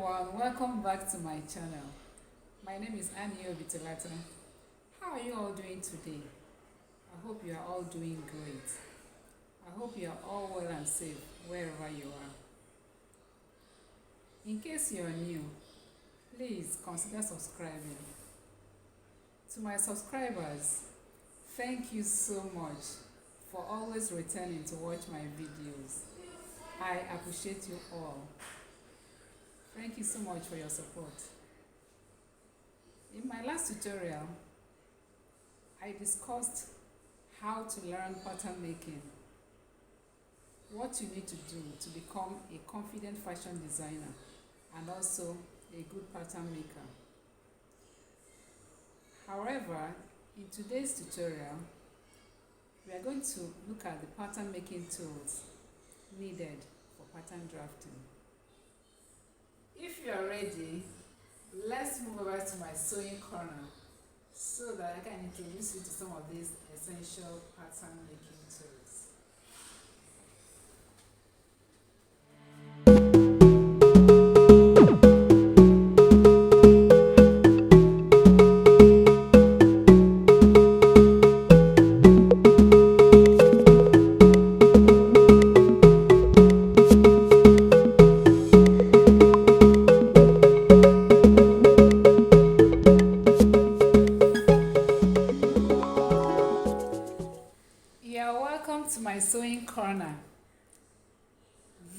everyone, welcome back to my channel. My name is Annie Obitilata. How are you all doing today? I hope you are all doing great. I hope you are all well and safe wherever you are. In case you are new, please consider subscribing. To my subscribers, thank you so much for always returning to watch my videos. I appreciate you all. Thank you so much for your support. In my last tutorial, I discussed how to learn pattern making, what you need to do to become a confident fashion designer and also a good pattern maker. However, in today's tutorial, we are going to look at the pattern making tools needed for pattern drafting. If you are ready, let's move over to my sewing corner so that I can introduce you to some of these essential pattern making tools. Welcome to my sewing corner.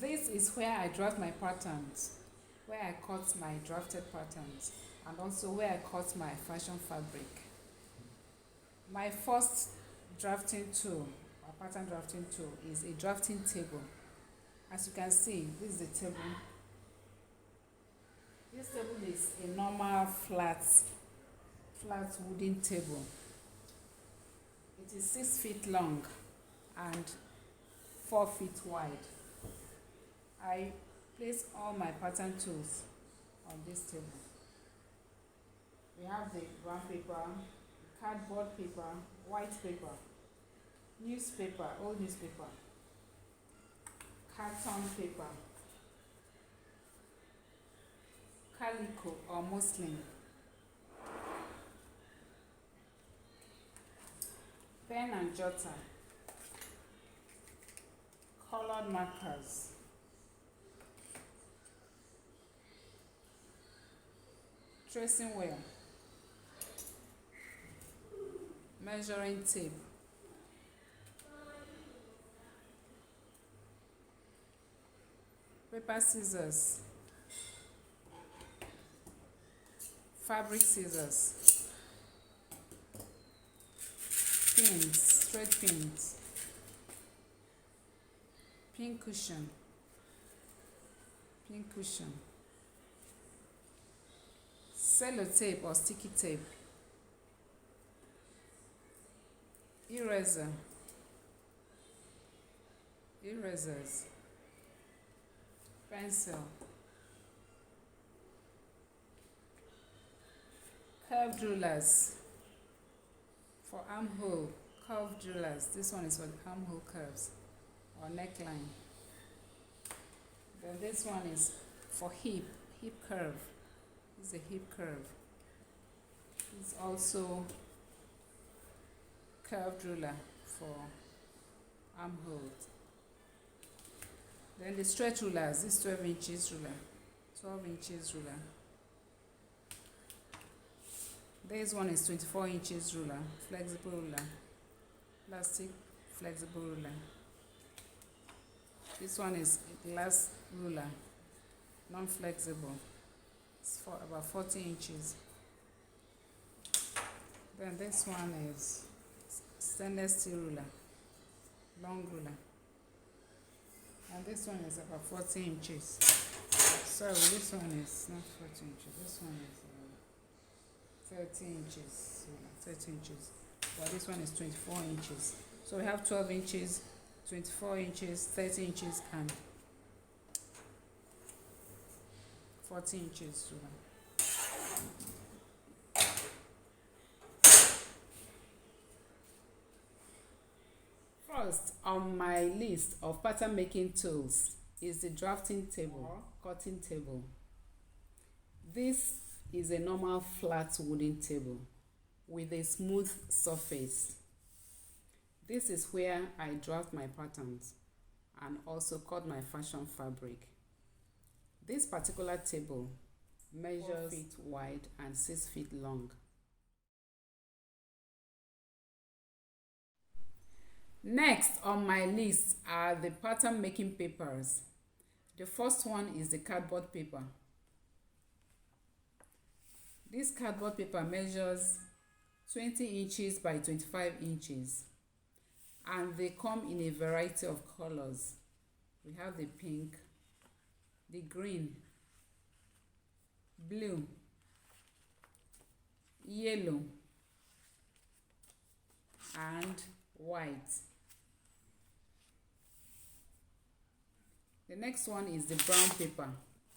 This is where I draft my patterns, where I cut my drafted patterns, and also where I cut my fashion fabric. My first drafting tool, or pattern drafting tool, is a drafting table. As you can see, this is the table. This table is a normal flat wooden table. It is 6 feet long and 4 feet wide. I place all my pattern tools on this table. We have the brown paper, cardboard paper, white paper, newspaper, old newspaper, carton paper, calico or muslin, pen and jotter, colored markers, tracing wheel, measuring tape, paper scissors, fabric scissors, pins, straight pins, pin cushion, sellotape or sticky tape, erasers, pencil, curved rulers for armhole, curved rulers. This one is for the armhole curves or neckline. Then this one is for hip curve. This is a hip curve. It's also curved ruler for armholes. Then the stretch rulers, this 12 inches ruler. This one is 24 inches ruler, flexible ruler, plastic flexible ruler. This one is a glass ruler, non-flexible. It's for about 40 inches. Then this one is stainless steel ruler, long ruler. And this one is about 40 inches. Sorry, this one is not 40 inches. This one is 30 inches. 30 inches. But this one is 24 inches. So we have 12 inches, 24 inches, 30 inches, and 40 inches ruler. First on my list of pattern making tools is the drafting table, cutting table. This is a normal flat wooden table with a smooth surface. This is where I draft my patterns and also cut my fashion fabric. This particular table measures 4 feet wide and 6 feet long. Next on my list are the pattern making papers. The first one is the cardboard paper. This cardboard paper measures 20 inches by 25 inches and they come in a variety of colors. We have the pink, the green, blue, yellow, and white. The next one is the brown paper.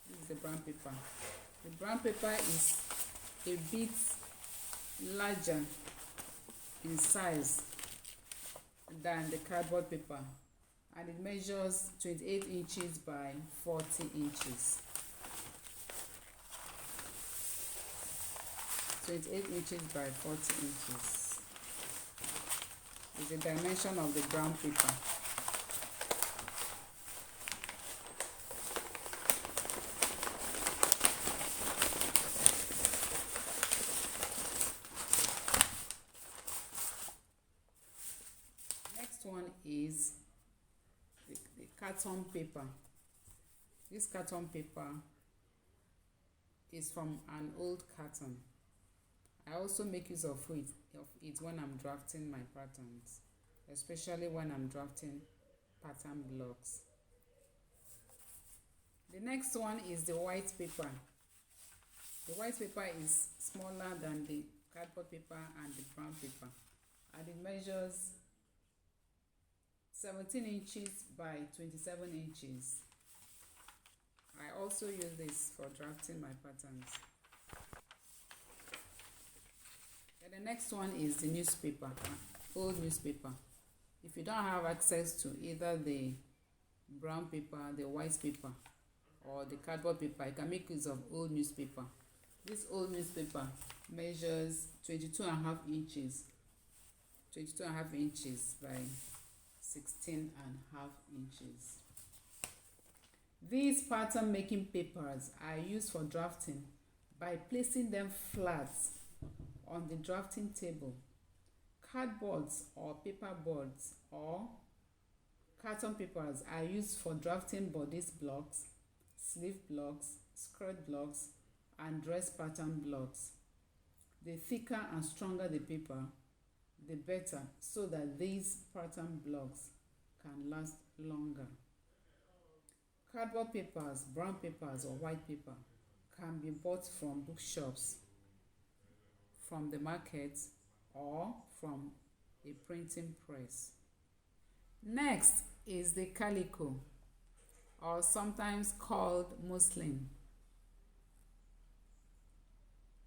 This is the brown paper. The brown paper is a bit larger in size than the cardboard paper and it measures 28 inches by 40 inches. 28 inches by 40 inches is the dimension of the brown paper. Next one is the carton paper. This carton paper is from an old carton. I also make use of it when I'm drafting my patterns, especially when I'm drafting pattern blocks. The next one is the white paper. The white paper is smaller than the cardboard paper and the brown paper and it measures 17 inches by 27 inches. I also use this for drafting my patterns. And the next one is the newspaper, old newspaper. If you don't have access to either the brown paper, the white paper, or the cardboard paper, you can make use of old newspaper. This old newspaper measures 22.5 inches, 22.5 inches by 16.5 inches. These pattern making papers are used for drafting by placing them flat on the drafting table. Cardboards or paper boards or carton papers are used for drafting bodice blocks, sleeve blocks, skirt blocks, and dress pattern blocks. The thicker and stronger the paper, the better, so that these pattern blocks can last longer. Cardboard papers, brown papers, or white paper can be bought from bookshops, from the market, or from a printing press. Next is the calico, or sometimes called muslin.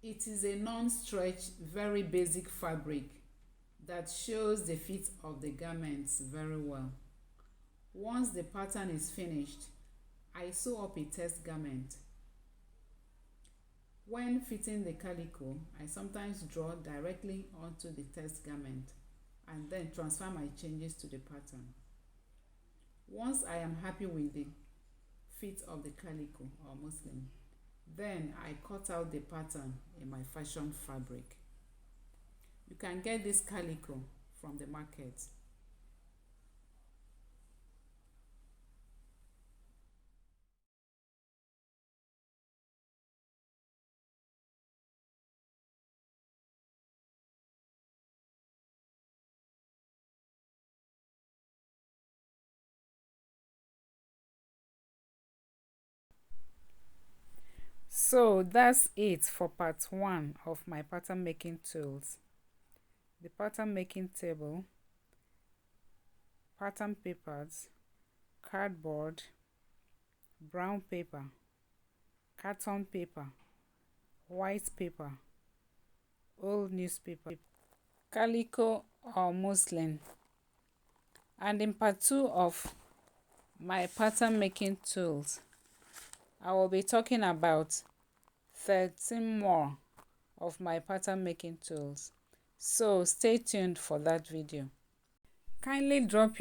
It is a non-stretch, very basic fabric that shows the fit of the garments very well. Once the pattern is finished, I sew up a test garment. When fitting the calico, I sometimes draw directly onto the test garment and then transfer my changes to the pattern. Once I am happy with the fit of the calico or muslin, then I cut out the pattern in my fashion fabric. You can get this calico from the market. So that's it for part 1 of my pattern making tools. The pattern making table, pattern papers, cardboard, brown paper, carton paper, white paper, old newspaper, calico or muslin. And in part 2 of my pattern making tools, I will be talking about 13 more of my pattern making tools. So stay tuned for that video. Kindly drop